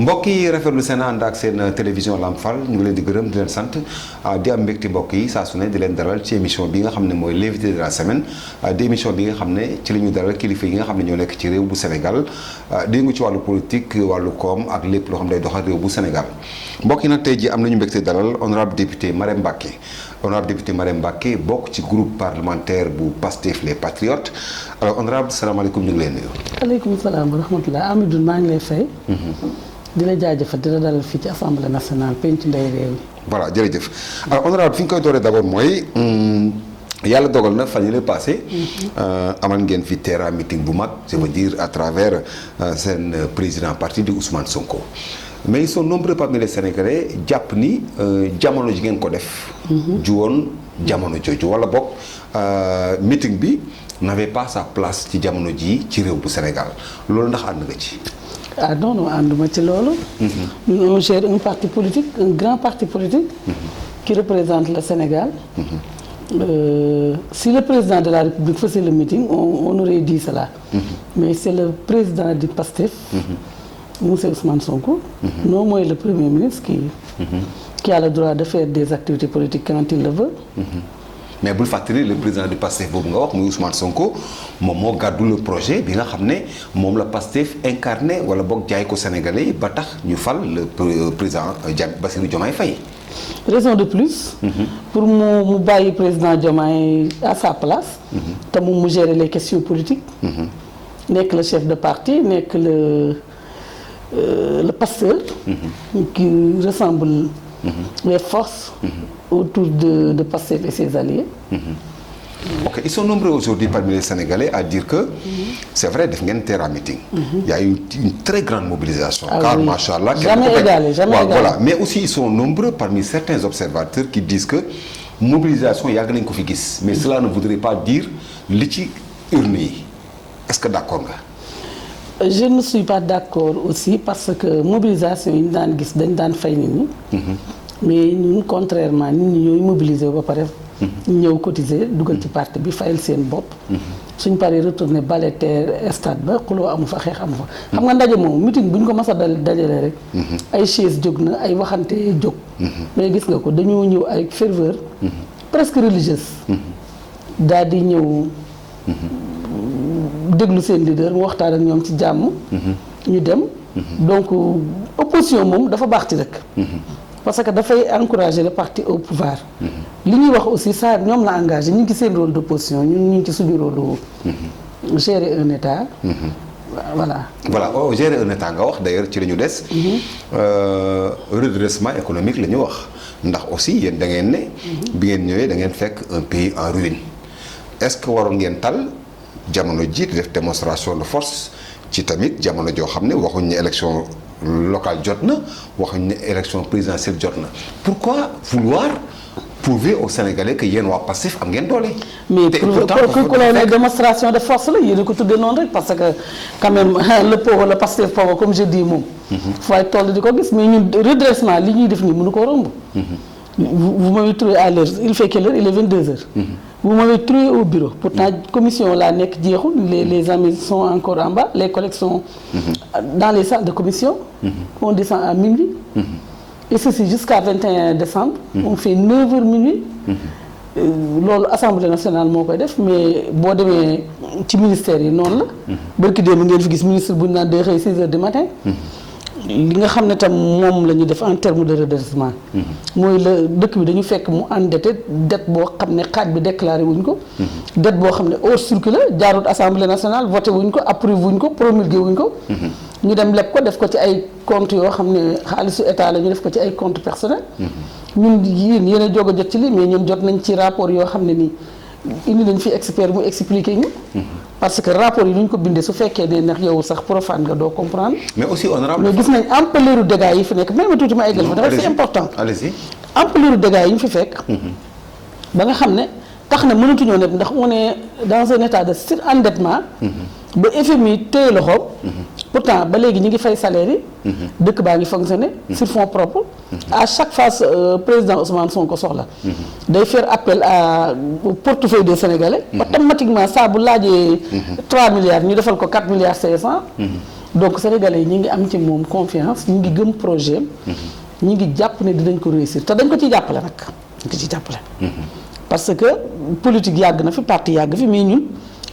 mbokk yi rafetlu seen ànd ak seen télévision Lamp Fall ñu ngi leen di gërëm di leen sant di am mbégte mbokk yi saa su ne di leen dalal ci émission bi nga xam ne mooy l'invité de la semaine di émission bi nga xam ne ci la ñu dalal kilifa yi nga xam ne ñoo nekk ci réew bu Sénégal di yëngu ci wàllu politique wàllu koom ak lépp loo xam ne day doxal réew bu Sénégal mbokk yi nag tey ji am nañu mbégte dalal honorable député Marème Mbacké honorable député Marème Mbacké bokk ci groupe parlementaire bu Pastef les Patriotes alors honorable salaamaaleykum ñu ngi leen nuyu. aleykum salaam wa rahmatulah Amidou maa ngi lay fay. di la jaajëfal di la dalal fii ci assemblée nationale penc ndey réew mi. voilà jërëjëf alors honorable fi ñu koy dooree d'abord mooy yàlla dogal na fan yii la passé amal ngeen fi terrain meeting bu mag je veux dire à travers seen président parti di Ousmane Sonko mais ils sont nombreux parmi les Sénégalais jàpp ni jamono ji ngeen ko def. ju woon jamono jooju wala boog meeting bi n'avait pas sa place ci jamono ji ci réew bu Sénégal loolu ndax ànd nga ci. ah non non ànduma ci loolu. on gère un parti politique un grand parti politique. qui représente le Sénégal. Si le président de la République faisait le meeting on aurait dit cela. Mais c'est le président du PASTEF. monsieur Ousmane Sonko. non mooy le premier ministre qui a le droit de faire des activités politiques quand il le veut. mais bul fàttali le président du PASTEF boobu nga wax muy Ousmane Sonko moom moo gàddu le projet bi nga xam ne moom la PASTEF incarné wala boog jaay ko Sénégalais yi ba tax ñu fal le président Bassirou Diomaye Faye. raison de plus. pour mu bàyyi président Diomaye à sa place. te moom mu gérer les questions politiques. nekk le chef de parti nekk le pasteur. qui ressemble. les forces autour de Pastef et ses alliés. Ok, ils sont nombreux aujourd'hui parmi les Sénégalais à dire que c'est vrai def ngeen terrain meeting. Il y a eu une très grande mobilisation. Car oui. machallah Jamais égalé, jamais égalé. Voilà, mais aussi ils sont nombreux parmi certains observateurs qui disent que mobilisation yàgg nañ ko fi gis mais cela ne voudrait pas dire li ci urne yi est-ce que d'accord nga. Je ne suis pas d'accord aussi parce que mobilisation yi ñu daan gis dañ daan fay nit ñi. mais ñun contrairement nit ñi ñooy mobiliser ba pare. ñëw cotiser dugal ci parti bi fayal seen bopp. suñ paree retourner bale terre stade ba xuloo amu fa xeex amu fa. xam nga ndaje moom meeting bu ñu ko mas a dajale rek. ay chaise jóg na ay waxante jóg. mais gis nga ko dañoo ñëw avec ferveur. presque religieuse. daal di ñëw. déglu seen leader mu waxtaan ak ñoom ci jàmm. ñu dem. donc opposition moom dafa baax ci dëkk. parce que dafay encourager le parti au pouvoir. li ñuy wax aussi ça ñoom la engagé ñu ngi ci seen rôle d'opposition ñun ñu ngi ci suñu rôle gérer un état. voilà. voilà oh gérer un état nga wax d'ailleurs ci la ñu des. redressement économique la ñu wax ndax aussi yéen da ngeen ne. bi ngeen ñëwee da ngeen fekk un pays en ruine est-ce que waroon ngeen tal. jamono ji di def démonstration de force ci tamit jamono joo xam ne waxuñ ne élection locale jot na waxuñ ne élection présidentielle jot na pourquoi vouloir prouver aux Sénégalais que yéen waa Pastef am ngeen doole. mais pour la démonstration de force la yéen a ko tuddee noonu rek parce que quand même le pauvre le Pastef pauvre comme je dis moom. fay toll di ko gis mais ñun redressement li ñuy def nii mënu ko romb. vous m'avez trouvé à l'heure il fait quelle heure il est 22h. Vous m'avez trouvé au bureau pourtant commission laa nekk jeexul les amis sont encore en bas les collègues sont dans les salles de commission. On descend à minuit. Et ceci jusqu'à 21 décembre. On fait 9h minuit. loolu assemblée nationale moo koy def mais boo demee ci ministère yi noonu la. barki démb ngeen fi gis ministre bu ñu naan day xëy 6h du matin. li nga xam ne tam moom la ñu def en terme de redressement. mooy la dëkk bi dañu fekk mu endetté dette boo xam ne xaaj bi déclaré wuñ ko. dette boo xam ne hors circuit la jaarut assemblée nationale voté wuñ ko approuvé wuñ ko promulgué wuñ ko. ñu dem leb ko def ko ci ay comptes yoo xam ne xaalisu état la ñu def ko ci ay comptes personnels. ñun yéen a jóg a jot ci lii mais ñun jot nañ ci rapport yoo xam ne nii indi nañ fi expert mu expliqué ñu. parce que rapport yi nu ñu ko bindee su fekkee ne ndax yow sax profane nga doo comprendre. mais aussi honorable mais gis nañ ampleur dégâts yi fi nekk même tuuti ma eggal fa dafa c'est important. allez-y ampleur dégâts yi ñu fi fekk. ba nga xam ne tax na mënatuñoo ne ndax on est dans un état de surendettement. ba FMI téye loxoom. pourtant ba léegi ñi ngi fay salaire yi. dëkk baa ngi fonctionner. sur fonds propres. à chaque fois président Ousmane Sonko soxla. day faire appel au portefeuille des Sénégalais. automatiquement saa bu laajee 3 milliards ñu defal ko 4 milliards 500. donc Sénégalais yi ñi ngi am ci moom confiance ñi ngi gëm projet am. ñi ngi jàpp ne dinañ ko réussir te dañ ko ciy jàppale nag dañ ko ciy jàppale. parce que politique yàgg na fi parti yàgg fi mais ñun.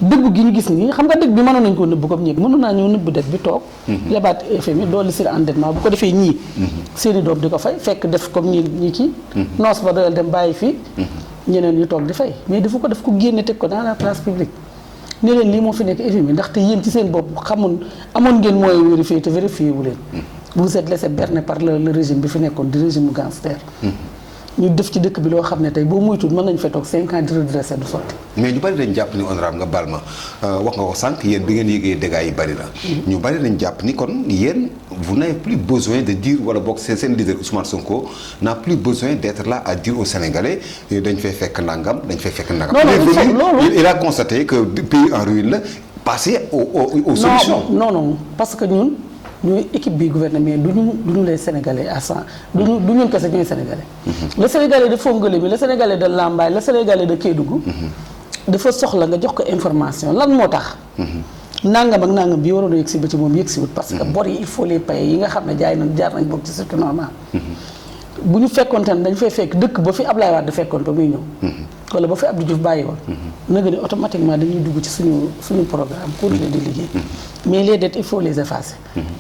dëgg gi ñu gis nii xam nga dëgg bi mënoon nañu ko nëbb comme ñëpp mënoon naa ñëw nëbb det bi toog lebaat FMI dolli sur endettement bu ko defee ñii seeni doom di ko fay fekk def comme ñi kii noos ba doyal dem bàyyi fii ñeneen ñu toog di fay mais dafa ko def ko génne teg ko dans la place publique ne leen lii moo fi nekk FMI ndaxte yéen ci seen bopp amoon ngeen moyen vérifier te vérifié wu leen vous êtes laissé berner par le régime bi fi nekkoon di régime gangster ñu def ci dëkk bi loo xam ne tey boo moytuwul mën nañu fay toog 5 ans di redressé du sotti. mais ñu bari dañ jàpp ni honorable nga baal ma wax nga ko sànq yéen bi ngeen yëgee dégâts yi bari na. ñu bari dañ jàpp ni kon yéen vous n'avez plus besoin de dire wala boog seen leader Ousmane Sonko n'a plus besoin d'être là à dire aux Sénégalais dañ fay fekk nangam dañ fay fekk nangam. loolu il a constaté que pays en ruine la passer aux solutions. non parce que ñun. ñooy équipe bi gouvernement mais du ñu les Sénégalais à 100 du ñun kese ñooy Sénégalais. le Sénégalais de Fongolimbi le Sénégalais de Lambaye le Sénégalais de Kédougou. dafa soxla nga jox ko information lan moo tax. nangam ak nangam bi waroon a yegg si ba ci moom yegg si wut parce que bor yi il faut les payer yi nga xam ne jaar nañ bokk ci surtout normal. bu ñu fekkoonte ne dañ fay fekk dëkk ba fi Ablaye Wade fekkoon ba muy ñëw. wala ba fi Abdou Diouf bàyyi woon. na nga ni automatiquement dañuy dugg ci suñu programme continuer di liggéey. mais les dettes il faut les effacer.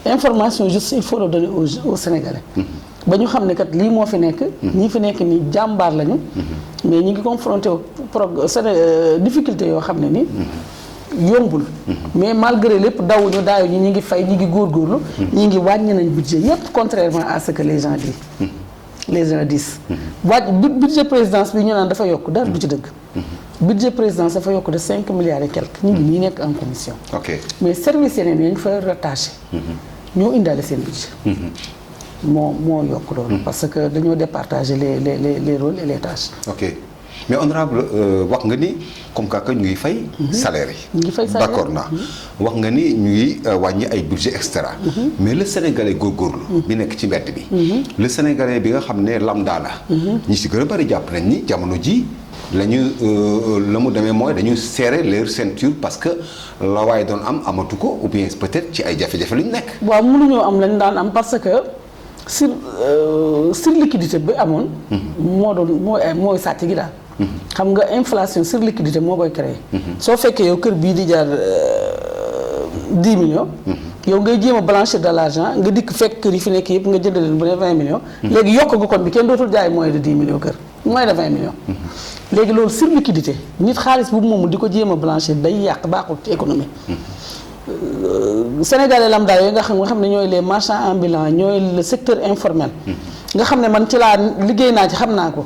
information juste il faut le donner aux Sénégalais. ba ñu xam ne kat lii moo fi nekk. ñi fi nekk nii jàmbaar lañu. mais ñi ngi confronté difficulté yoo xam ne ni. yombul. mais malgré lépp dawuñu daayuñu ñi ngi fay ñi ngi góorgóorlu. ñi ngi wàññi nañ budget yépp contrairement à ce que les gens disent. budget présidence bi ñu naan dafa yokk dara du ci dëgg. budget présidence dafa yokk de 5 milliards et quelques. ñu ngi nii nekk en commission. ok mais service yeneen yi ñu fa rattaché. ñoo indaale seen budget. moo yokk loolu. parce que dañoo départager les rôles et les tâches. ok mais honorable wax nga ni comme que ñu ngi fay. salaire yi. ñu ngi fay salaire d'accord naa wax nga ni ñu ngi wàññi ay budget extra. mais le sénégalais góorgóorlu. bi nekk ci mbedd bi. le sénégalais bi nga xam ne lambda la. ñi si gën a bari jàpp nañ ni jamono ji la mu demee mooy dañu serrer leur ceinture parce que la waaye doon amatu ko ou bien peut-être ci ay jafe-jafe lu ñu nekk. waaw mënuñoo am lañ daan am parce que sur liquidité bi amoon. mooy sàcc gi daal. xam nga inflation sur liquidité moo koy créer. soo fekkee yow kër bii di jar 10 millions. yow ngay jéem a blanchir de l'argent nga dikk fekk kër yi fi nekk yëpp nga jënd leen bu ne 20 millions. léegi yokk nga kon bi kenn dootul jaay moins de 10 millions kër moins de 20 millions. léegi loolu sur liquidité nit xaalis bu moomul di ko jéem a blanchir day yàq baaxul ci économie. Sénégalais lambda yooyu nga xam ne ñooy les marchands ambulants ñooy le secteur informel. nga xam ne man ci laa liggéey naa ci xam naa ko.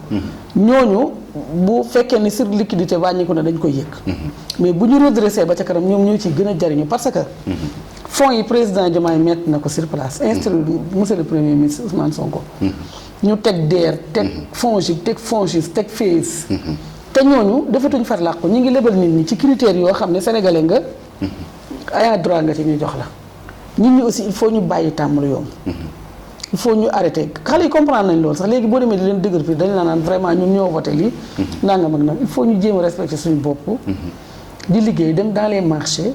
ñooñu bu fekkee ni sur liquidité wàññiku na dañ koy yëg. mais bu ñu redressé ba ca kanam ñoom ñoo ciy gën a jariñu parce que. fonds yi président Diomaye mettre na ko sur place instruire monsieur le premier ministre Ousmane Sonko. ñu teg DER teg FONGIP teg FONGIS teg FAISE. te ñooñu defatuñ far làqu ñu ngi lebal nit ñi ci critères yoo xam ne sénégalais nga. ayant droit nga ci ñu jox la. nit ñi aussi il faut ñu bàyyi tàmm lu yomb. il faut ñu arrêter xale yi comprendre nañ loolu sax léegi boo demee di leen dëgër fii dañu la naan vraiment ñun ñoo voté lii. nangam ak nag il faut ñu jéem a respecter suñu bopp. di liggéey dem dans les marchés.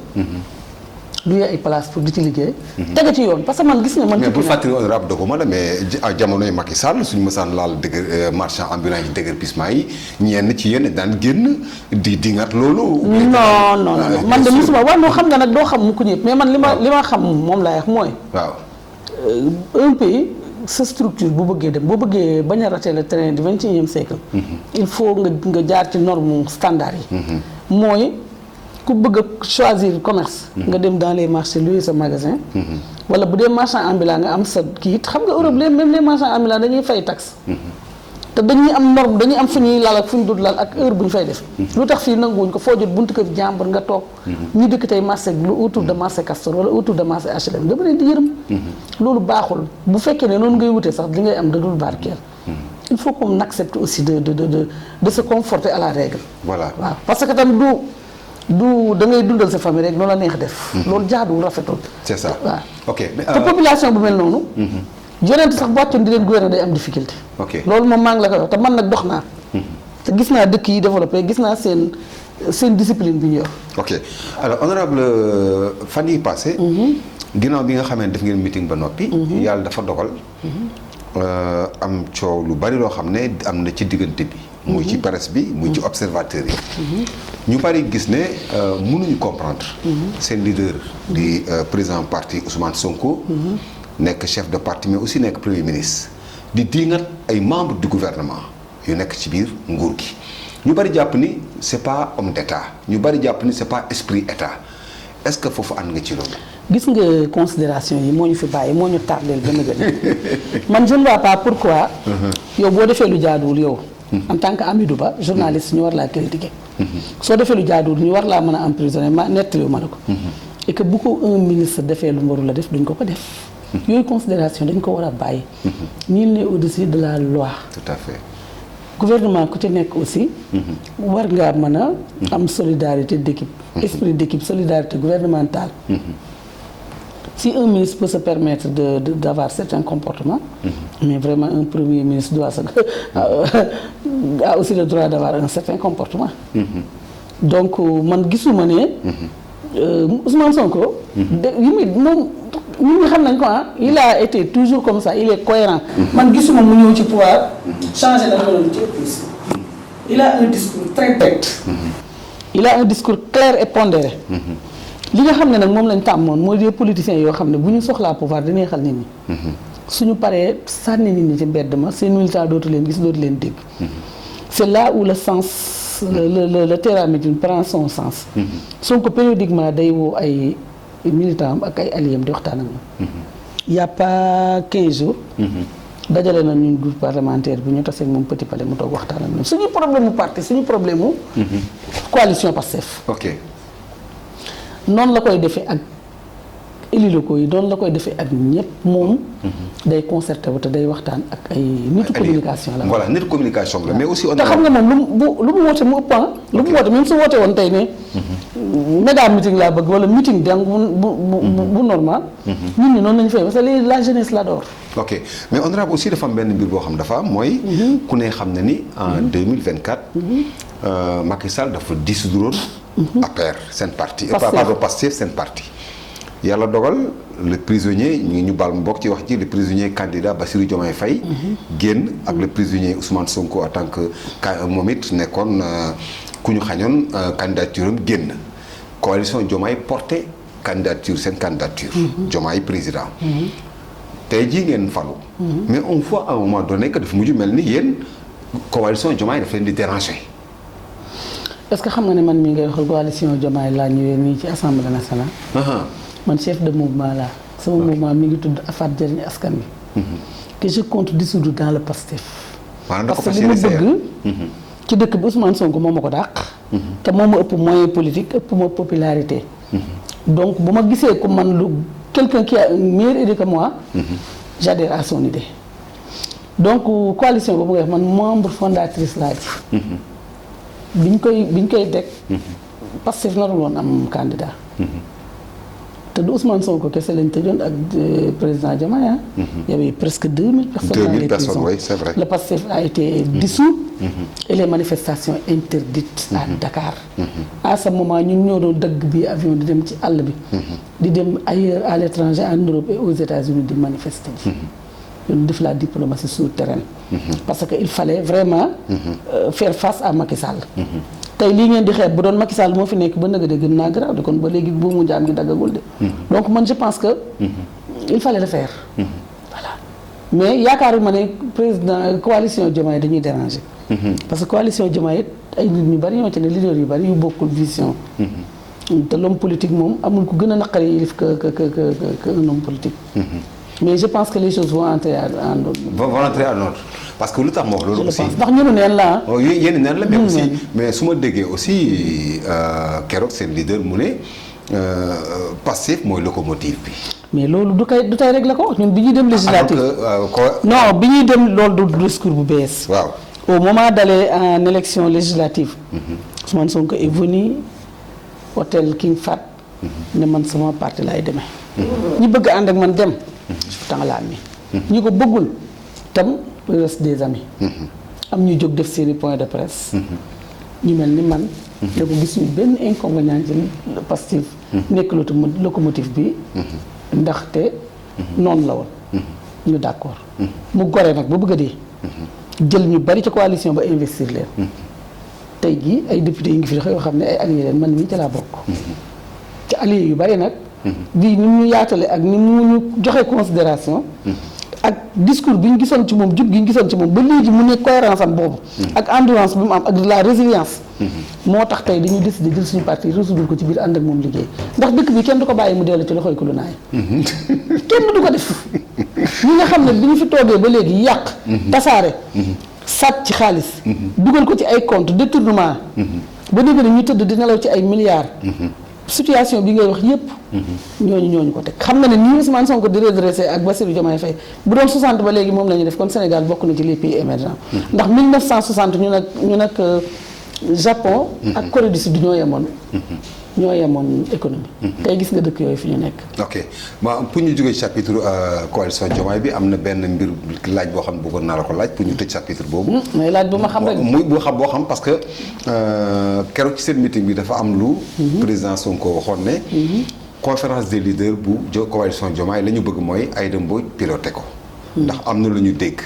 luy ay place pour di ci liggéey. tege ci yoon parce que man gis nga man. mais bu fàttali honorable doguma la mais jamonoy Macky Sall suñu mësaan laal dëgër marchand ambulant yi déguerpissement yi ñenn ci yéen daan génn di ngat loolu. non man de musuma waaw non xam nga nag doo xam mu ko ñëpp mais man li ma xam moom laay wax mooy. waaw. un pays sa structure bu bëggee dem boo bëggee bañ a rater le train du 21e siècle. il faut nga jaar ci norme standard yi. mooy. ku bëgg a choisir commerce. nga dem dans les marchés louer sa magasin. wala bu dee marchand ambulant nga am sa kii xam nga Europe même les marchands ambulants dañuy fay taxe. te dañuy am norme dañuy am fu ñuy lal ak fu ñu dul lal ak heure bu ñu fay def. lu tax fii nanguwuñ ko foo jot buntu kër jàmbur nga toog. ñu dëkk tey marché lu autour de marché Castor wala autour de marché HLM dama leen di yërëm. loolu baaxul bu fekkee ne noonu ngay wutee sax li ngay am da dul barkeel. il faut qu'on accepte aussi de se conforter à la règle. voilà waaw parce que tam du. du da ngay dundal sa famille rek noonu la neex def. loolu jaaduwul rafetul. c'est ça waaw ok. te population bu mel noonu. yonent sax bu wàccoon di leen gouverner day am difficulté. ok loolu moom maa ngi la koy wax te man nag dox naa. te gis naa dëkk yi développé gis naa seen discipline bi ñu yor. ok alors honorable fan yi passé ginnaaw bi nga xamee def ngeen meeting ba noppi. yàlla dafa dogal. am coow lu bari loo xam ne am na ci diggante bi. muy ci presse bi muy ci observateur yi. ñu bari gis ne mënuñu comprendre. seen leader di président parti Ousmane Sonko. nekk chef de parti mais aussi nekk premier ministre. di diingat ay membres du gouvernement yu nekk ci biir nguur gi. ñu bari jàpp ni c'est pas homme d'état ñu bari jàpp ni c'est pas esprit état est-ce que foofu ànd nga ci loolu. gis nga considération yi moo ñu fi bàyyi moo ñu tardeel gën a gën man je ne vois pas pourquoi. yow boo defee lu jaaduwul yow. en tant que Amidou Ba journaliste ñu war laa critiquer. soo defee lu jaaduwul ñu war laa mën a emprisonner ma nettaliwu ma la ko. et que bu ko un ministre defee lu mu warul la def duñ ko ko def. yooyu considération dañ ko war a bàyyi. nul n'est au-dessus de la loi. tout à fait. gouvernement ku ci nekk aussi. war ngaa mën a am solidarité d'équipe. esprit d'équipe solidarité gouvernementale. Si un ministre peut se permettre d'avoir certains comportements, mais vraiment un premier ministre a aussi le droit d'avoir un certain comportement. Donc man gisuma ne. Ousmane Sonko. moom ñun ñi xam nañ ko il a été toujours comme ça il est cohérent. man gisuma mu ñëw ci pouvoir changer la doon ci plus. Il a un discours très direct. Il a un discours clair et pondéré. li nga xam ne nag moom lañ tàmmoon mooy des politiciens yoo xam ne bu ñu soxlaa pouvoir di neexal nit ñi. suñu paree sànni nit ñi ci mbedd ma seen militant dootu leen gis dootu leen dégg. c'est là où le sens le téramédine prend son sens. Sonko périodiquement day woo ay militants am ak ay alliés am di waxtaan ak ñoom. il y a pas 15 jours. dajale na ñun groupe parlementaire bi ñu tase ak moom Petit Palais mu toog waxtaan ak ñoom suñu problème mu parti suñu problème mu. coalition Pastef. ok. noonu la koy defee ak élus locaux yi noonu la koy defee ak ñëpp moom. day concerté wu te day waxtaan ak ay nitu communication la. voilà nitu communication la mais aussi. te xam nga moom lu mu woote mu ëpp lu mu woote même su woote woon tey ne. méga meeting laa bëgg wala meeting donc bu normal. nit ñi noonu la ñu fay parce que la jeunesse l'adore. ok mais honorable aussi dafa am benn mbir boo xam dafa am mooy. ku ne xam na ni en 2024. Macky Sall dafa dissoudre APR seen parti. pardon Pastef seen parti. yàlla dogal le prisonnier ñu baal mu bokk ci wax ji le prisonnier candidat Bassirou Diomaye Faye. génn ak le prisonnier Ousmane Sonko en tant que moom it nekkoon ku ñu xañoon candidature am génn. coalition Diomaye porté candidature seen candidature. Diomaye président. tey jii ngeen falu. mais on voit à un moment donné que dafa mujj mel ni yéen coalition Diomaye dafa leen di déranger. est-ce que xam nga ne man mii ngay waxal coalition Diomaye laa ñëwee nii ci assemblée nationale. man chef de mouvement laa. sama mouvement mi ngi tudd Afat Jëriñ Askan Wi. que je compte dissoudre dans le Pastef. parce que li ma bëgg. ci dëkk bi Ousmane Sonko moo ma ko dàq. te moo ma ëpp moyen politique ëpp ma popularité. donc bu ma gisee ko man lu quelqu'un qui a une meilleure idée que moi. j'adhère à son idée. donc coalition boobu nga wax man membre fondatrice laa ci. biñ koy teg. Pastef narul woon am candidat. te du Ousmane Sonko kese lañ tëjoon ak président Diomaye. il y avait presque 2000 personnes. 2000 personnes oui c'est vrai. Le Pastef a été dissous. et les manifestations interdites à Dakar. à ce moment ñun ñoo doon dëgg bi avion di dem ci àll bi. di dem ailleurs à l'étranger en Europe et aux États-Unis di manifester ji. ñu def la diplomatie souterraine. parce que il fallait vraiment. faire face à Macky Sall. tey lii ngeen di xeeb bu doon Macky Sall moo fi nekk ba nëgë de gën naa garaaw de kon ba léegi bu mu jaam gi daggagul de. donc man je pense que. il fallait le faire. voilà mais yaakaaruma ne président coalition Diomaye dañuy déranger. parce que coalition Diomaye ay nit ñu bari ñoo ci ne leader yu bari yu bokkul vision. te l'homme politique moom amul ku gën a naqari yilif que un homme politique. mais je pense que les choses vont entrer en ordre. vont entrer en ordre parce que lu tax ma wax loolu aussi. ndax ñunu neen la ah. yéen neen la mais aussi mais su ma déggee aussi keroog seen leader mu ne Pastef mooy locomotive bi. mais loolu du tey rek la ko wax ñun bi ñuy dem législative. non bi ñuy dem loolu du discours bu bees. waaw au moment d'aller en élection législative. Ousmane Sonko est venu hôtel King Fahd ne man sama parti laay demee. ñi bëgg ànd ak man dem. temps la am ñi ko bëggul tam reste des amis. am ñu jóg def seeni point de presse. ñu mel ni man. ne ko gis ñu benn inconvénient ci Pastef nekk locomotive bi. ndaxte noonu la woon. ñu d'accord. mu gore nag ba bëgg a dee. jël ñu bari ci coalition ba investir leen. tey jii ay députés yi ngi fi yoo xam ne ay alliés leen man mii ci laa bokk. ci alliés yu bari nag. bii ni mu ñu yaatale ak ni mu ñu joxe considération ak discours bi ñu gisoon ci moom jub gi ñu gisoon ci moom ba léegi mu nekk cohérence am boobu ak endurance bi mu am ak de la résilience moo tax tey dañu décider jël suñu parti résoudre ko ci biir ànd ak moom liggéey ndax dëkk bi kenn du ko bàyyi mu dellu ci loxoy ku lu naay kenn du ko def ñi nga xam ne bi ñu fi toogee ba léegi yàq tasaare sàcc ci xaalis dugal ko ci ay compte détournement ba dégg na ñu tëdd di nelaw ci ay milliards situation bi ngay wax yépp ñooñu ko teg xam nga ne nii Ousmane Sonko di redressé ak Bassirou Diomaye Faye bu doon 60 ba léegi moom la ñu def kon Sénégal bokk na ci les pays émergents ndax 1960 ñu nag Japon ak Corée du Sud ñoo yemoon économie tey gis nga dëkk yooyu fi ñu nekk. ok pour ñu jógee chapitre coalition Diomaye bi am na benn mbir laaj boo xam ne bëggoon naa la ko laaj pour ñu tëj chapitre boobu. mais laaj bu ma xam rek. muy boo xam parce que keroog ci seen meeting bi dafa am lu. président Sonko waxoon ne. conférence des leaders bu coalition Diomaye la ñu bëgg mooy Aïda Mbodj piloté ko. ndax am na lu ñu dégg.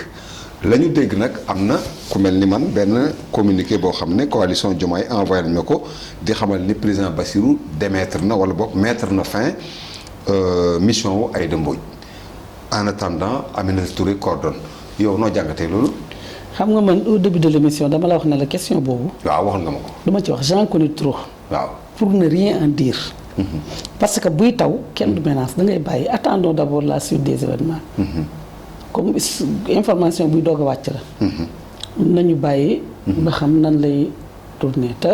la ñu dégg nag am na ku mel ni man benn communiqué boo xam ne coalition Diomaye envoyé nañu ko di xamal ni président Bassirou démettre na wala boog mettre na fin mission wu Aïda Mbodj en attendant Aminata Touré coordonne yow noo jàngatee loolu. xam nga man au début de l'émission dama la wax ne la question boobu. waaw waxoon nga ma ko. dama ci wax j'en connais trop. waaw pour ne rien en dire. parce que buy taw kenn du menace da ngay bàyyi attendons d'abord la suite des événements. comme information buy doog a wàcc la. nañu bàyyi. ba xam nan lay tourner te.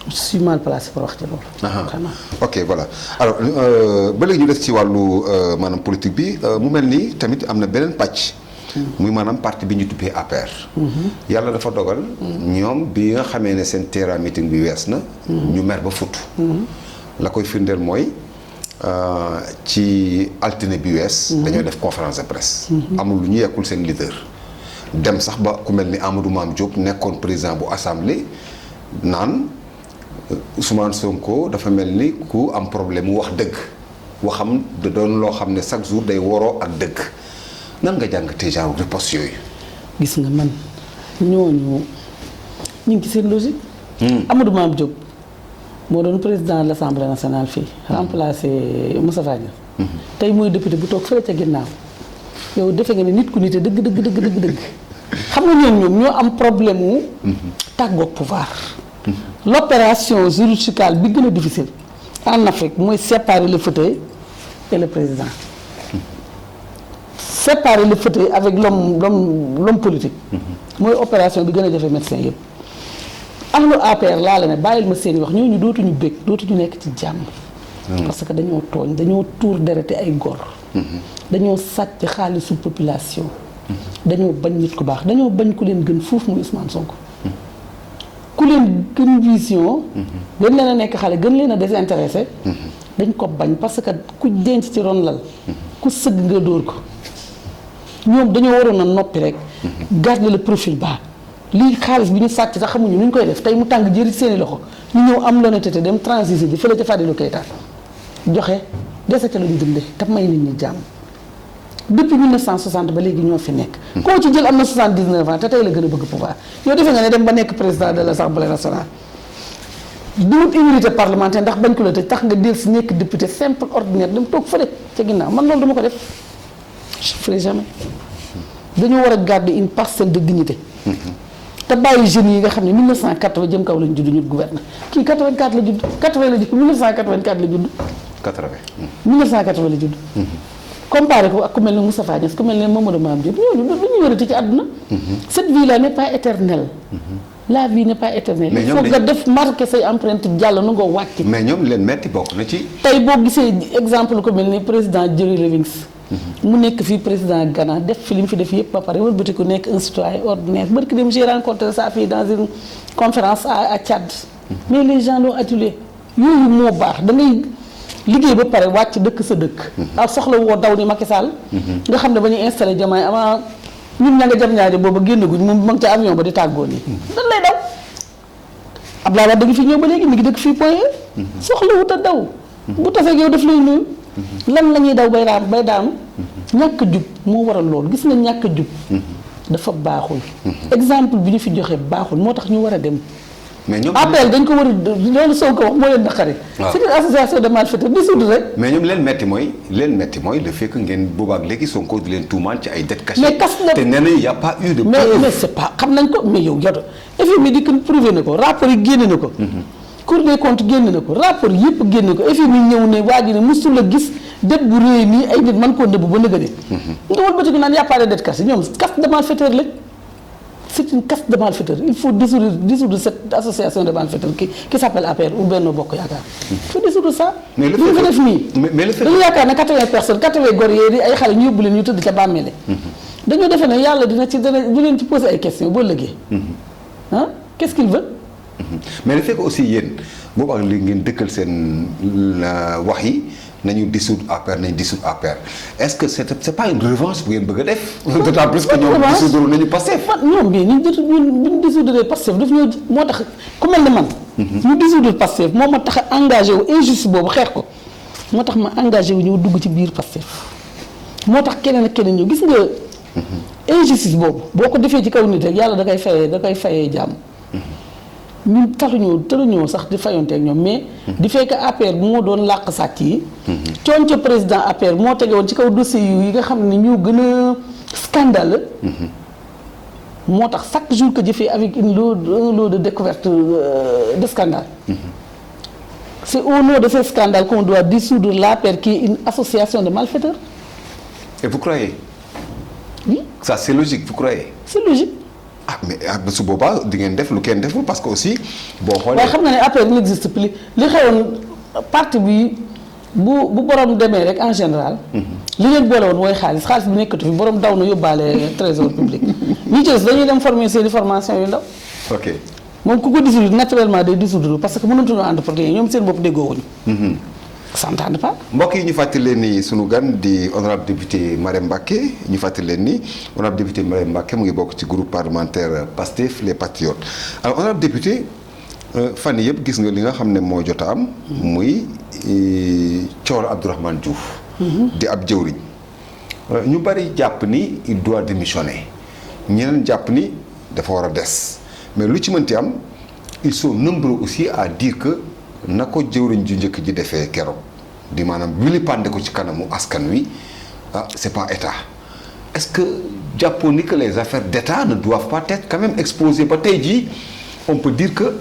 je suis mal placé pour wax ci loolu. vraiment ok voilà alors ba léegi ñu des ci wàllu maanaam politique bi mu mel ni tamit am na beneen pàcc. muy maanaam parti bi ñu tuddee APR. yàlla dafa dogal. ñoom bi nga xamee ne seen terrain meeting bi wees na. ñu mer ba futt. la koy firndeel mooy. ci altine bi wees. dañoo def conférence de presse. amul lu ñu yekkul seen leader. dem sax ba ku mel ni Amadou Mame Diop nekkoon président bu assemblée naan Ousmane Sonko dafa mel ni ku am problème mu wax dëgg waxam da doon loo xam ne chaque jour day woroo ak dëgg nan nga jàngatee genre riposte yooyu. gis nga man ñooñu ñu ngi ci seen logique. Amadou Mame Diop. moo doon président de l'Assemblée nationale fii remplacé Moustapha Niasse tey mooy député bu toog fële ca ginnaaw yow defe nga ne nit ku nite dëgg xam nga ñoom ñoo am problème mu tàggoog pouvoir l'opération chirurgicale bi gën a difficile en Afrique mooy séparer le fauteuil et le président séparer le fauteuil avec l'homme politique mooy opération bi gën a jafe médecin yëpp ahlu APR laa la ne bàyyil ma seen wax ñooñu dootuñu bëgg dootuñu nekk ci jàmm. parce que dañoo tooñ dañoo tuur derete ay góor. dañoo sàcc xaalisu population. dañoo bañ nit ku baax dañoo bañ ku leen gën fuuf muy Ousmane Sonko. ku leen gën vision. gën leen a nekk xale gën leen a désintéressé. dañ ko bañ parce que ku denc ci ron lal. ku sëgg nga dóor ko. ñoom dañoo waroon a noppi rek. garder le profil bas. lii xaalis bi ñu sàcc sax xamuñu nu ñu koy def tey mu tàng jëri seeni loxo ñu ñëw am l'honnêteté dem transiger ji fële ca Fadilou Keita joxe desete lañu dundee te may nit ñi jàmm depuis 1960 ba léegi ñoo fi nekk. koo ci jël am na 79 ans te tey la gën a bëgg pouvoir yow defe nga ne dem ba nekk président de l'Assemblée nationale du wut immunité parlementaire ndax bañ ko la tëj tax nga del si nekk député simple ordinaire dem toog fële ca ginnaaw man loolu dama ko def je ferai jamais dañoo war a garder une parcelle de dignité. te bàyyi jeunes yi nga xam ne 1980 jëm kaw lañ judd ñu gouverner kii 84 la judd 80 la judd 1984 la judd. 80. 1980 la judd. comparé ko ak ku mel ne Moustapha Niasse ku mel ne Mamadou Mame Diop ñooñu lu ñu wërati ci àdduna. cette vie là n'est pas éternelle. la vie n'est pas éternelle. mais ñoom il faut nga def marqué say empreinte jàll nu nga wàcc. mais ñoom leen metti bokk na ci. tey boo gisee exemple ku mel ne président Jerry Rawlings. mu nekk fii président Ghana def fi li mu fi def yëpp ba pare wëlbati ko nekk un citoyen ordinaire barki dem j'ai rencontré sa fille dans une conférence à Tchad. mais les gens l'ont adulé yooyu moo baax da ngay liggéey ba pare wàcc dëkk sa dëkk. ak soxla woo daw ni Macky Sall. nga xam ne ba ñuy installé Diomaye ama ñun ña nga jam ñaari booba génn guñ moom ma ngi ca avion ba di tàggoo nii. dan lay daw Abdoulaye Wade da nga fi ñëw ba léegi mi ngi dëkk fii Point E. soxla wut a daw. bu tafee yow daf lay nuyu. lan la ñuy daw bay daanu. ñàkk a jub moo waral loolu gis nga ñàkk a jub. dafa baaxul. exemple bi ñu fi joxe baaxul moo tax ñu war a dem. mais ñoom appel dañ ko war a loolu soo ko wax moo leen naqari. c'est une association de malfaiteurs dissoudre rek. mais ñoom leen metti mooy le fait que ngeen boobaak léegi Sonko di leen tuumaal ci ay dettes cachées. mais kas na te nee nañu y' a pas eu de. mais c'est pas xam nañ ko mais yow joto FMI di ko prouvé na ko rapport yi génne na ko. Cour des comptes génne na ko rapport yëpp génne ko FMI ñëw ne waa ji ne musul a gis dette bu réy nii ay nit mën koo nëbb ba nëgëne. nga wëlbatiku naan y' a pas de dette cachée ñoom casse de malfaiteur lañ. c'est une caste de malfaiteurs il faut dissoudre cette association de malfaiteurs qui s'appelle APR ou Benno Bokk Yaakaar. il faut dissoudre ça. mais le fait def nii. mais le fait dañu yaakaar ne 80 personnes 80 góor yee ay xale ñu yóbbu leen ñu tëdd ca bàmmeele. dañoo defee ne yàlla dina leen ci poser ay questions boo lëggee. ah qu'est-ce qu'il veut. mais le fait que aussi yéen boobu ak li ngeen dëkkal seen wax yi. nañu dissoudre APR nañu dissoudre APR est-ce que c'est pas une revanche bu ngeen bëgg a def. d'autant plus que ñoom dissoudre nañu Pastef. ñoom bii ñu dissoudre Pastef daf ñoo moo tax ku mel ne man. ñu dissoudre Pastef moo ma tax a engagé wu injustice boobu xeex ko moo tax ma engagé wu ñëw dugg ci biir Pastef moo tax keneen ak keneen ñëw gis nga. injustice boobu boo ko defee ci kaw nit rek yàlla da koy fayee jàmm. ñun taluñoo sax di fayonteeg ñoom mais. di fekk APR bu moo doon làq sàcc yi. coon ca président APR moo tege woon ci kaw dossier yi nga xam ne ñoo gën a scandale. moo tax chaque jour que jëfee avec un lot de découverte de scandale. c'est au nom de ces scandales qu'on doit dissoudre l'APR qui est une association de malfaiteurs. et vous croyez. oui ça c'est logique vous croyez. c'est logique. ah mais su boobaa di ngeen def lu kenn deful parce que aussi boo xoolee. waaye xam nga ne APR n'existe plus li xewoon parti bi bu borom demee rek en général. li leen boole woon mooy xaalis bi nekkatu fi borom daw na yóbbaale trésor public. ñi ci des dañuy dem former seeni formation yu ndaw. ok moom ku ko dissoudre naturellement day dissoudre parce que mënatuñoo ànd pour ñoom seen bopp déggoowuñu. s'entend pas. mbokk yi ñu fàttali leen ni sunu gan di honorable député Marème Mbacké ñu fàttali leen ni honorable député Marème Mbacké mu ngi bokk ci groupe parlementaire Pastef les Patriotes alors honorable député fan yii yëpp gis nga li nga xam ne moo jot a am. muy coor Abdourahmane Diouf. di ab jëwriñ ñu bari jàpp ni il doit démissionner ñeneen jàpp ni dafa war a des mais lu ci mënti am ils sont nombreux aussi à dire que. na ko jëwriñ ju njëkk ji defee keroog di maanaam wili pande ko ci kanamu askan wi ah c'est pas état est-ce que jàppoo ni que les affaires d'état ne doivent pas être quand même exposées ba tey jii on peut dire que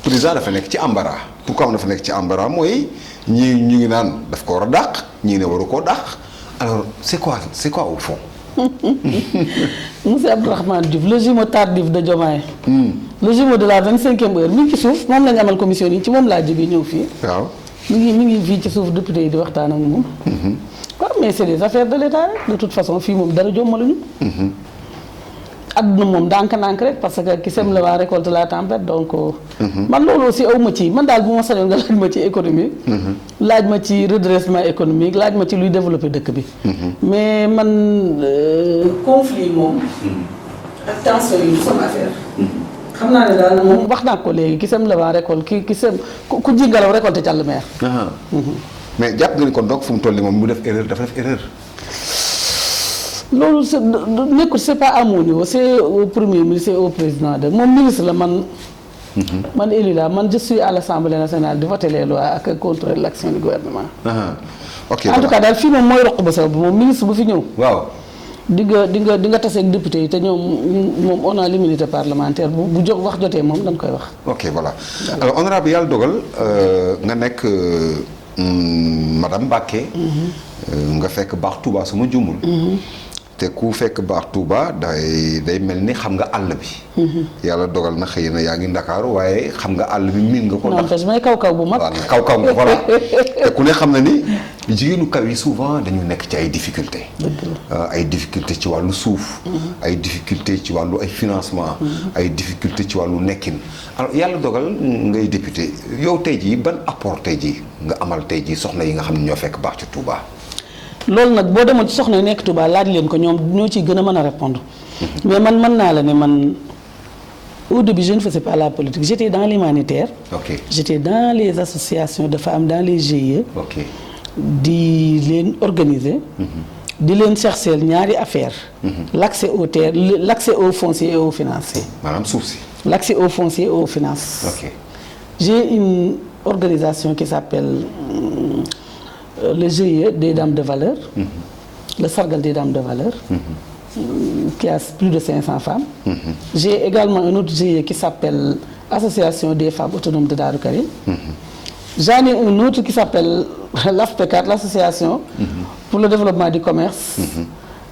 président dafa nekk ci embarras pourquoi am dafa nekk ci embarras mooy ñii ñu ngi naan daf ko war a dàq ñii ne waru koo dàq alors c'est quoi au fond. Monsieur Abdourahmane Diouf le jumeau tardif de Diomaye. le jumeau de la 25e heure mi ngi ci suuf moom la ñu amal commission yi ci moom laa jógee ñëw fii. waaw mi ngi fii ci suuf député yi di waxtaan ak moom. waaw mais c'est des affaires de l'État rek de toute façon fii moom dara jommaluñu. adduna moom ndànk-ndànk rek parce que qui sème le vent récolte la tempête donc. man loolu aussi aw ma ci man daal bu ma sañoon nga laaj ma ci économie. laaj ma ci redressement économique laaj ma ci luy développer dëkk bi. mais man conflit moom. ak tension yi sama affaire. xam naa ne daal moom wax naa ko léegi qui sème le vent récolte ki sème ku ji ngelaw récolté càll meer. mais jàpp nga ni kon donc fu mu toll nii moom mu def erreur dafa def erreur. loolu c'est pas à mon niveau c'est au premier ministre c'est au président de moom ministre la man. man élu la man je suis à l'Assemblée nationale di voter les lois ak contrôler l'action du gouvernement. ok en tout cas daal fii moom mooy roq ba sax moom ministre bu fi ñëw. waaw. di nga tase ak député yi te moom on a l'immunité parlementaire bu wax jotee moom dañ koy wax. ok voilà alors honorable yàlla dogal nga nekk madame Mbacké. nga fekk baax Touba su ma juumul. te ku fekk baax Touba day mel ni xam nga àll bi. yàlla dogal na xëy na yaa ngi Ndakaaru waaye xam nga àll bi miin nga ko. ndax may kaw bu mag. waaw kaw nga voilà te ku ne xam na ni jigéenu kaw yi souvent dañu nekk ci ay difficultés. ay difficulté ci wàllu suuf ay difficulté ci wàllu ay financement ay difficulté ci wàllu nekkin alors yàlla dogal ngay député yow tey jii ban apport tey jii nga amal tey jii soxna yi nga xam ne ñoo fekk baax ci Touba. loolu nag boo demoon ci soxna yi nekk Touba laaj leen ko ñoom ñoo ciy gën a mën a répondre mais man mën naa la ne man au début je ne faisais pas la politique j'étais dans l'humanitaire. Ok. J'étais dans les associations de femmes dans les GIE. Ok. di leen organiser. di leen chercher ñaari affaire l'accès aux terres l'accès aux fonciers et aux financiers. maanaam suuf si. L'accès aux fonciers et aux finances. Ok. J'ai une organisation qui s'appelle le GIE des dames de valeur. Le Sargal des dames de valeur. Qui a plus de 500 femmes. J'ai également un autre GIE qui s'appelle Association des femmes autonomes de Darou Karim. J'en ai un autre qui s'appelle l'AFP4, l'association pour le développement du commerce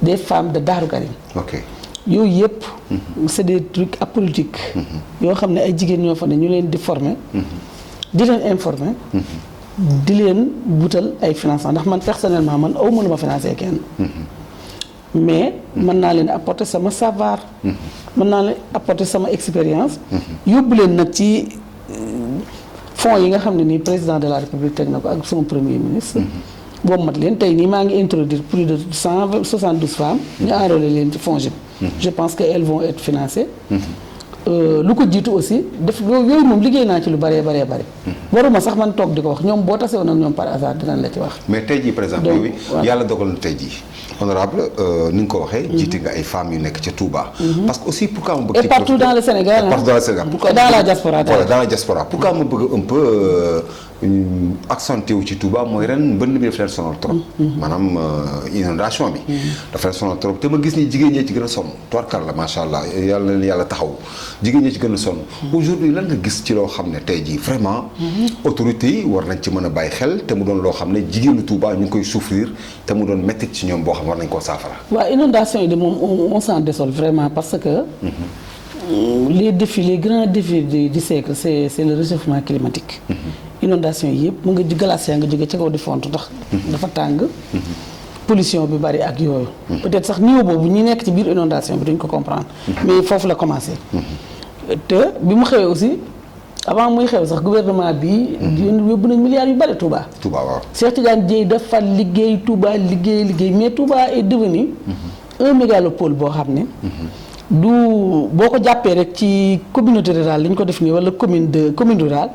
des femmes de Darou Karim. Ok. yooyu yëpp c'est des trucs apolitiques yoo xam ne ay jigéen ñoo fa ne ñu leen di former di leen informer di leen wutal ay financement ndax man personnellement man aw mënuma financer kenn mais mën naa leen apporter sama savoir mën naa leen apporter sama expérience yóbbu leen nag ci fonds yi nga xam ne nii président de la République teg na ko ak son premier ministre boobu mat leen tey nii maa ngi introduire plus de 172 femmes ñu enrôler leen ci FONGIP. Je pense que elles vont être financées. lu ko jiitu aussi def yooyu moom liggéey naa ci lu bëree waruma sax man toog di ko wax ñoom boo tasee woon ak ñoom par hasard dinañ la ci wax. mais tey jii par exemple yooyu yàlla dogal na tey jii honorable ni nga ko waxee jiite nga ay femmes yu nekk ca Touba. parce que aussi pourquoi ma bëgg. et partout dans le Sénégal partout dans le Sénégal. dans la diaspora. voilà dans la diaspora pourquoi ma bëgg un peu accentué wu ci Touba mooy ren mbënd bi dafa leen sonal trop. maanaam inondation bi. dafa leen sonal trop te ma gis ni jigéen ñee ci gën a sonn tubarkalla la macha allah yàlla na leen yàlla taxaw jigéen ñee ci gën a sonn. aujourd'hui lan nga gis ci loo xam ne tey jii vraiment. autorités yi war nañ ci mën a bàyyi xel te mu doon loo xam ne jigéenu Touba ñu ngi koy souffrir te mu doon métti ci ñoom boo xam war nañ koo saafara. waaw inondation yi de moom on s'en désole vraiment parce que. les défis les grands défis du siècle c'est le réchauffement climatique. inondation yi yëpp mu nga di glace yaa nga jóge ca kaw di font ndax dafa tàng. pollution bi bari ak yooyu. peut-être sax niveau boobu ñi nekk ci biir inondation bi duñ ko comprendre. mais foofu la commencé. te bi mu xewee aussi avant muy xew sax gouvernement bi. yóbbu nañ milliards yu bari Touba. Touba waaw. Cheikh Tidiane Dièye dafa liggéey Touba liggéey mais Touba est devenu un mégalopole boo xam ne. du boo ko jàppee rek ci communauté rurale li ñu ko def nii wala commune rurale.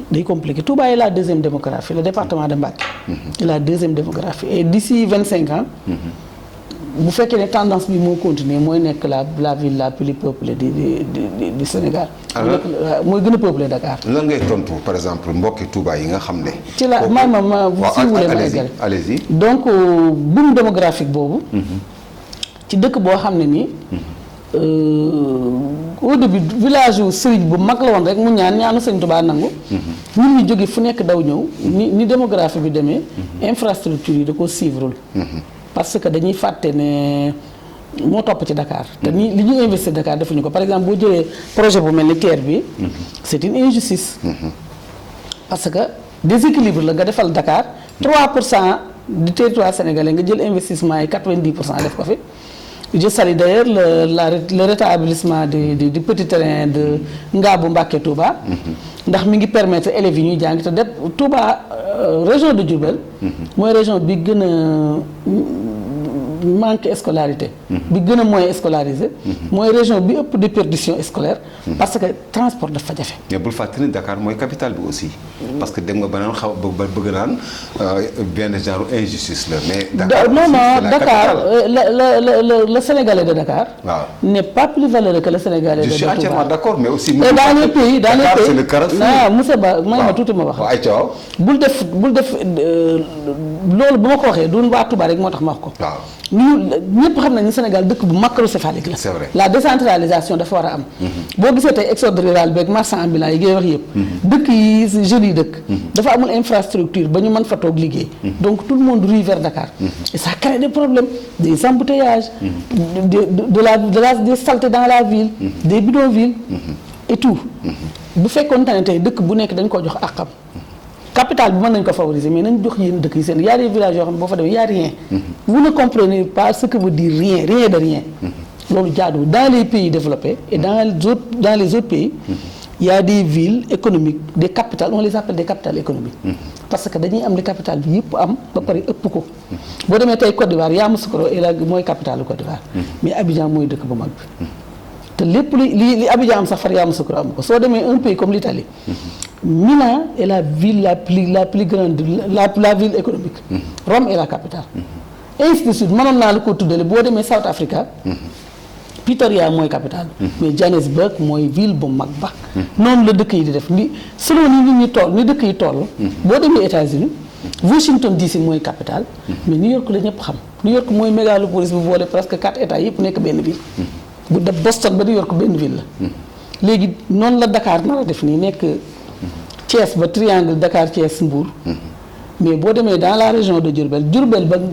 day compliqué Touba est la deuxième démographie le département de Mbacké. est la deuxième démographie et d'ici 25 ans. bu fekkee ne tendance bi moo continuer mooy nekk la ville la plus peuplée du Sénégal. mooy gën a peuplé Dakar. lan ngay tontu par exemple mbokki Touba yi nga xam ne. ci la ma si wulee ma eggale allez-y donc boom démographique boobu. ci dëkk boo xam ne nii. au début village yu sëriñ bu mag la woon rek mu ñaanu sëriñ Touba nangu. ñun ñu jóge fu nekk daw ñëw ni démographie bi demee. infrastructure yi da ko suivre. parce que dañuy fàtte ne moo topp ci Dakar. te ni li ñuy investir Dakar defuñu ko par exemple boo jëlee projet bu mel ni TER bi. c'est une injustice. parce que déséquilibre la nga defal Dakar 3% du territoire sénégalais nga jël investissement yi 90% def ko fi. Je salue d'ailleurs le rétablissement du petit terrain de Ngabou Mbacké Touba. ndax mi ngi permettre élèves yi ñuy jàng te def Touba région de Diourbel. mooy région bi gën a manque scolarité. bi gën a moins scolarisé. mooy région bi ëpp déperdition scolaire. parce que transport dafa jafe. mais bul fàttali ne Dakar mooy capitale bi aussi. parce que dem nga ba naan xaw ba bëgg naan benn genre injustice la mais. Dakar non Dakar le Sénégalais de Dakar. waaw n'est pas plus valeureux que le Sénégalais de Touba. Je suis entièrement d'accord mais aussi. et dans les pays c'est le Carrefour. monsieur Ba may ma tuuti ma wax. waaw ayca waaw. bul def loolu bu ma ko waxee du waa Touba rek moo tax ma wax ko. waaw. ñëpp xam nañu Sénégal dëkk bu macrocéphalique la. c'est vrai. la décentralisation dafa war a am. boo gisee tey exode rural beeg marchand ambulant yi ngay wax yëpp. dëkk yi jeunes yi dëkk. dafa amul infrastructure ba ñu mën fa toog liggéey. donc tout le monde rue vers Dakar. et ça crée des problèmes des embouteillages. des saletés dans la ville. des bidonvilles. et tout. bu fekkoon ne tey dëkk bu nekk dañ koo jox àqam. capital bi mën nañ ko favoriser mais nañ jox yéen dëkk yi seen y a des villages yoo xam ne boo fa demee y a rien. Vous ne comprenez pas ce que veut dire rien de rien. loolu jaaduwul dans les pays développés et dans les autres pays. Il y a des villes économiques des capitales on les appelle des capitales économiques. parce que dañuy am li capitale bi yëpp am ba pare ëpp ko. boo demee tey Côte d'Ivoire Yamoussoukro mooy capitale Côte d'Ivoire. mais Abidjan mooy dëkk bu mag bi. te lépp li Abidjan am sax far Yamoussoukro am ko soo demee un pays comme l'Italie. Milan est la ville la plus grande la ville économique. Rome est la capitale. ainsi de suite mënoon naa la ko tuddale boo demee South Africa. Pretoria mooy capitale. mais Johannesburg mooy ville bu mag ba. noonu la dëkk yi di def ni selon ni dëkk yi toll. boo demee États-Unis Washington DC mooy capitale. mais New York la ñëpp xam New York mooy mégalopolis bu boole presque 4 états yëpp nekk benn ville. bu def Boston ba New York benn ville la. léegi noonu la Dakar nar a def nii nekk Thiès ba triangle Dakar Thiès Mbour. mais boo demee dans la région de Diourbel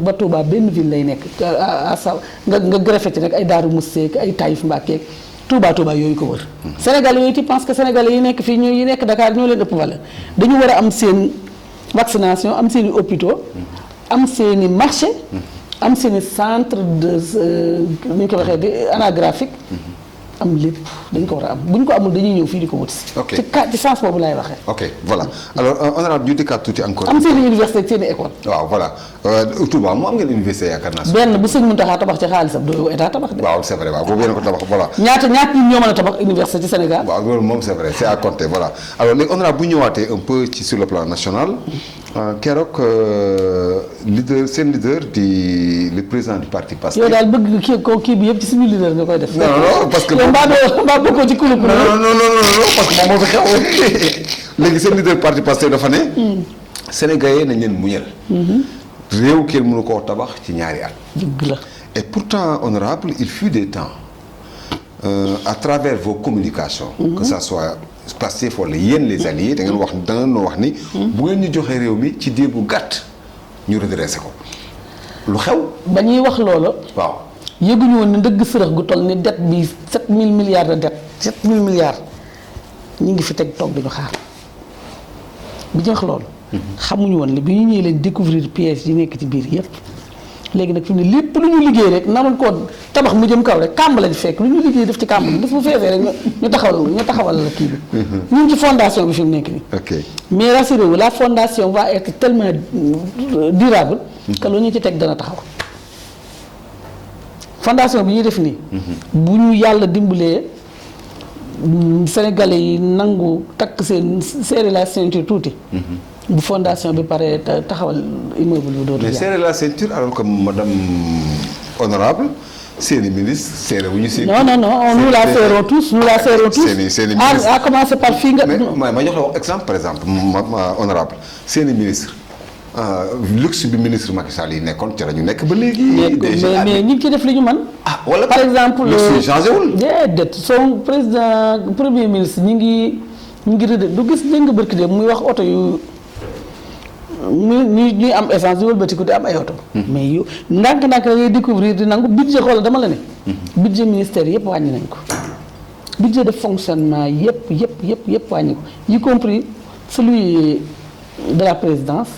ba Touba benn ville lay nekk nga greffé ci nag ay Daaru Musse ay Taïf Mbacké Touba yooyu ko wër. Sénégal yooyu tu penses que sénégalais yi nekk fii yi nekk Dakar ñoo leen ëpp valeur dañu war a am seen vaccination am seen i hôpitaux am seen i marché am seen i centre de ni ñu ko waxee di anagraphique am lépp dañ ko war a am bu ñu ko amul dañuy ñëw fii di ko wuti. ok ci sens boobu laay waxee. ok voilà alors honorable ñu dikkaat tuuti encore. am seen i université ak seen i école. waaw voilà Touba moo am ngeen université yaakaar naa. benn bu sëñ Mountakha tabax ci xaalisam doo état tabax de. waaw c'est vrai waaw boobu yéen a ko tabax voilà. ñaata ñoo mën a tabax université ci Sénégal. waaw loolu moom c'est vrai c'est à compter voilà alors léegi honorable bu ñëwaatee un peu ci sur le plan national keroog seen leader di le président du parti Pastef. yow daal bëgg kii bi yëpp ci suñu leader nga koy def. non parce que yow mbaa bokkoo ci kuréel. non parce que moom moo fi xew léegi seen leader parti Pastef dafa ne. Sénégalais nañ leen muñal. réew kenn mënu koo tabax ci ñaari at. dëgg la et pourtant honorable il fut des temps à travers vos communications. que ça soit Pastef wala yéen les alliés da ngeen wax ni. bu ngeen ñu joxee réew mi ci diir bu gàtt ñu redressé ko lu xew. ba ñuy wax loolu. waaw yëguñu woon ne ndëgg sërëx gu toll ni dette bi 7000 milliards de dette 7000 milliards ñu ngi fi teg toog dañu xaar bi ñu wax loolu. xamuñu woon li bi ñu ñëwee leen découvrir pièges yi nekk ci biir yëpp. léegi nag fi mu ne lépp lu ñu liggéey rek naroon koo tabax mu jëm kaw rek kàmb lañ fekk lu ñu liggéey def ci kàmb bi daf bu feesee rek ñu taxawal la kii bi. ñu ngi ci fondation bi fi mu nekk nii. ok mais rassurez-vous la fondation va être tellement durable. que lu ñu ci teg dana taxaw. fondation bi ñuy def nii. bu ñu yàlla dimbalee Sénégalais yi nangu takk serrer la ceinture tuuti. bu fondation bi pare taxawal immeuble bi dootu. mais serrer la ceinture alors que madame honorable seeni ministre serré wu ñu si. non nous la serrons tous seeni ministre à commencer par fii nga. mais ma jox la wax exemple par exemple honorable seeni ministre luxe bi ministre Macky Sall yi nekkoon ca la ñu nekk ba léegi. mais ñu ngi ci def li ñu mën. wala par exemple luxe changé wul. déedéet son président premier ministre ñi ngi rëdd du gis dégg nga barki de muy wax oto yu. ñuy am essence di wëlbatiku di am ay oto. mais yow ndànk-ndànk da ngay découvrir di nangu budget xoolal dama la ne. budget ministère yëpp wàññi nañ ko. budget de fonctionnement yëpp wàññi ko y compris celui de la présidence.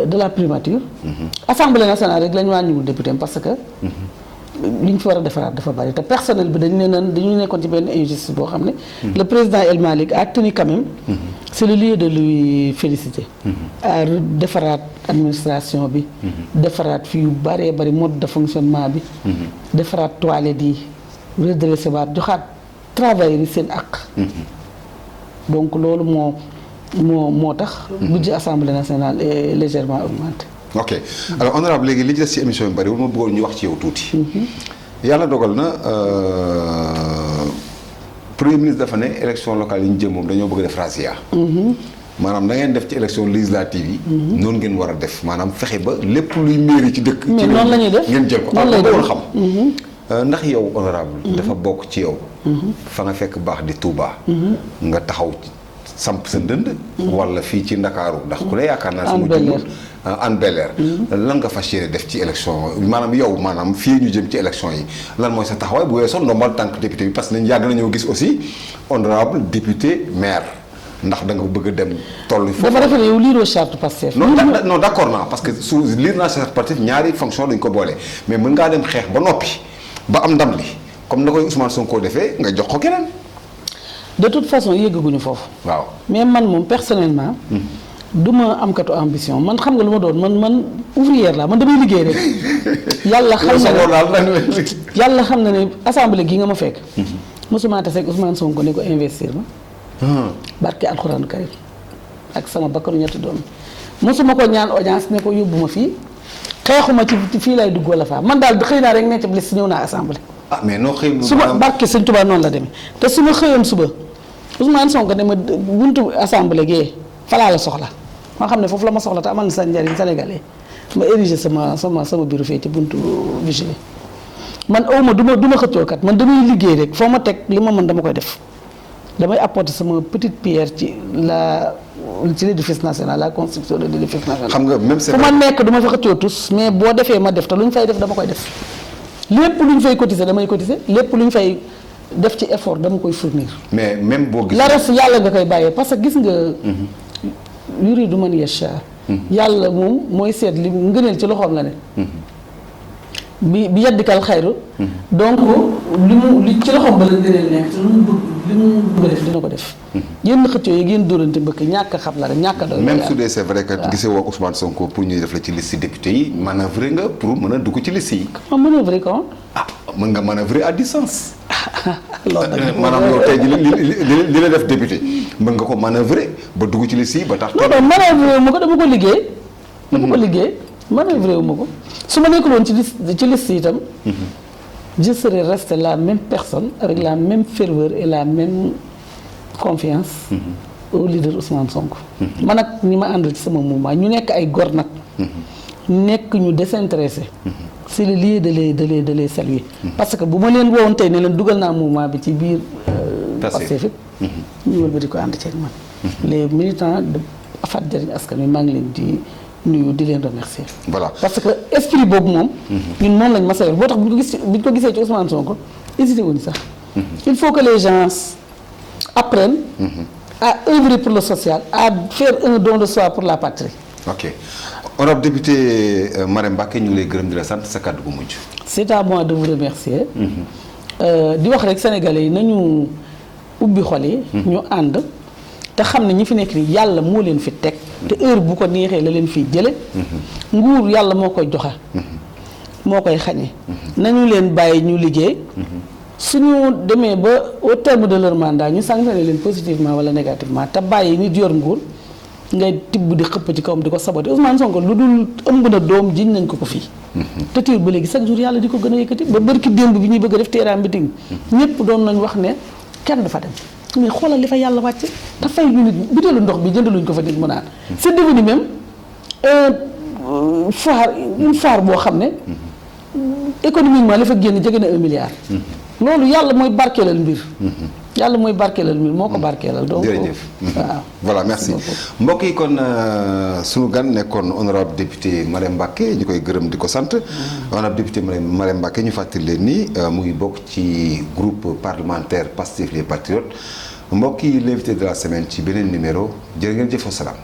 de la primature. assemblée nationale rek la ñu wàññiwul député parce que. li ñu fi war a defaraat dafa bari te personnel bi dañu nekkoon ci benn injustice boo xam ne. le président El Malick a tenu quand même. c'est le lieu de lui féliciter. à defaraat administration bi. defaraat fii yu bëree bëri mode de fonctionnement bi. defaraat toilette yi redressé waat joxaat travailleurs yi seen àq. donc loolu moo tax. budget assemblée nationale est légèrement augmenté. ok alors honorable léegi li ci des ci émission bi bariwul ma bëggoon ñu wax ci yow tuuti. yàlla dogal na premier ministre dafa ne élection locale yi ñu jëm moom dañoo bëgg def razzia. maanaam da ngeen def ci élection législative yi. noonu ngeen war a def maanaam fexe ba lépp luy mairie ci dëkk. mais noonu la ñuy def ngeen jël ko noonu lay doon xam. ndax yow honorable dafa bokk ci yow. fa nga fekk baax di Touba. nga taxaw samp sa ndënd. wala fii ci Ndakaaru ndax ku ne yaakaar naa. Hann Bel-Air Hann Bel-Air lan nga fas yéene def ci élection maanaam yow maanaam fii ñu jëm ci élection yi lan mooy sa taxawaay bu weesoo ndombal tànk député bi parce que nañ yàgg nañoo gis aussi honorable député maire ndax da nga bëgg a dem toll foofu. dafa defe ne yow liiroo charte Pastef. non d'accord naa parce que su liir naa charte Pastef ñaari fonction dañ ko boole mais mën ngaa dem xeex ba noppi ba am ndam li comme na koy Ousmane Sonko defee nga jox ko keneen. de toute façon yëggaguñu foofu. waaw mais man moom personnellement. du ma am katu ambition man xam nga lu ma doon man ouvrière la man damay liggéey rek. yàlla xam na ne assemblée gi nga ma fekk. mosuma tase ak Ousmane Sonko ne ko investir ma. barke alxuraanu karim ak sama bakkanu ñetti doom mosuma ko ñaan audience ne ko yóbbu ma fii xeexuma ci fii lay dugg wala faa man daal xëy naa rek ne ci liste ñëw naa assemblée. mais noo xëy. su ma barke sëñ Tuubaa noonu la demee te su ma xëyoon suba Ousmane Sonko ne ma buntu assemblée gee falaa la soxla. maa xam ne foofu la ma soxla te amal na sa njariñ sénégalais ma érigé sama bureau fee ci buntu vigile man awma du ma xëccookat man damay liggéey rek foo ma teg li ma mën dama koy def damay apporter sama petite pierre ci l'édifice national la construction de l'édifice national. xam nga même fu ma nekk du ma fa xëccoo tous mais boo defee ma def te lu ñu fay def dama koy def lépp lu ñu fay cotiser damay cotiser lépp lu ñu fay def ci effort dama koy fournir. mais même boo gis. la reste yàlla nga koy bàyyee parce que gis nga. yuridu man yasha yàlla moom mooy seet li ngëneel ci loxoom la ne. bi yaddikal xayru. donc li ci loxoom ba la ngëneel nekk te li mu bëgg a def dina ko def. yenn xëccoo yi ngeen dóorante mbëkk ñàkk a xam la rek ñàkk a doy. même su dee c'est vrai que gisee woo Ousmane Sonko pour ñuy def la ci liste député yi manœuvrer nga pour mën a dugg ci liste yi. comment manœuvrer comment. mën nga manœuvrer à distance. loolu nag maanaam yow tey li la def député mën nga ko manœuvrer ba dugg ci liste yi ba tax. non manœuvrer wu ma ko dama ko liggéey. dama ko liggéey manœuvrer wu ma ko su ma nekkul woon ci liste yi itam. je serais resté la même personne avec la même ferveur et la même confiance. au leader Ousmane Sonko. man ak ñi ma àndal ci sama mouvement ñu nekk ay gor nag. nekk ñu désintéressé. c'est le lieu de les saluer. parce que bu ma leen woowoon tey ne leen dugal naa mouvement bi ci biir. Pastef it ñu wëlbati ko ànd ceeg man. les militants de Fat Jariñ Askan Wi maa ngi leen di nuyu di leen remercier. voilà parce que esprit boobu moom. ñun moom lañ mas a yor boo tax bu ñu ko gisee ci Ousmane Sonko hésité wuñ sax. il faut que les gens apprennent. à œuvrer pour le social à faire un don de soi pour la patrie. ok honorable député Marème Mbacké ñu ngi lay gërëm di la sant sa kàddu gu mujj. c'est à moi de vous remercier. di wax rek sénégalais yi nañu ubbi xol yi. ñu ànd te xam ne ñi fi nekk nii yàlla moo leen fi teg. te heure bu ko neexee la leen fiy jële nguur yàlla moo koy joxe. moo koy xañe. nañu leen bàyyi ñu liggéey. suñu demee ba au terme de leur mandat ñu sanctionné leen positivement wala négativement te bàyyi nit yor nguur ngay tibb di xëpp ci kawam di ko saboté Ousmane Sonko lu dul ëmb na doom jiñ nañ ko fii. te tiir ba léegi chaque jour yàlla di ko gën a yëkkati ba bërki démb bi ñuy bëgg a def terrain meeting ñëpp doon nañ wax ne kenn du fa dem mais xoolal li fa yàlla wàcce te fay ñu nit butéelu ndox bi jëndaluñ ko fa nit mu naan. c'est devenu même une foire boo xam ne économiquement li fa génn jege na 1 milliard. loolu yàlla mooy barkeelal mbir. yàlla mooy barkeelal mbir moo ko barkeelal. donc jërëjëf waaw. voilà merci mbokk yi kon sunu gan nekkoon honorable député Marème Mbacké ñu koy gërëm di ko sant. honorable député Marème Mbacké ñu fàttali leen ni mu ngi bokk ci groupe parlementaire Pastef les Patriotes mbokk yi l'invité de la semaine ci beneen numéro jërë ngeen jëf wa salaam.